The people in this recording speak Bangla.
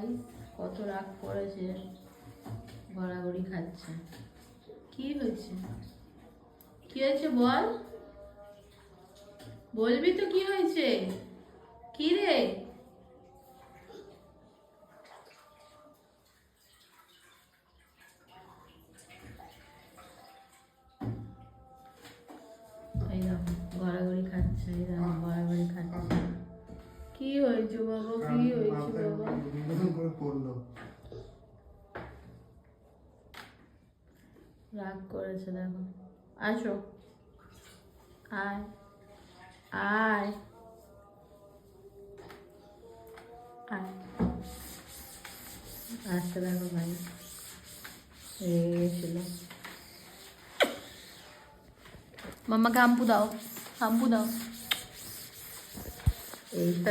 ভাই কত রাগ করেছে, গড়াগড়ি খাচ্ছে। কি হয়েছে, কি হয়েছে বল, বলবি তো কি হয়েছে? কি রে? এই দেখো গড়াগড়ি খাচ্ছে, এই দেখো গড়াগড়ি খাচ্ছে। কি হয়েছে বাবা, কি হয়েছে বাবা? রাগ করেছে দেখো। আসো, আয় আয় আয়। আসতে দেখো ভাই রেগে গেছিল। মাম্মাকে হাম্পু দাও, হাম্পু দাও। এইটাই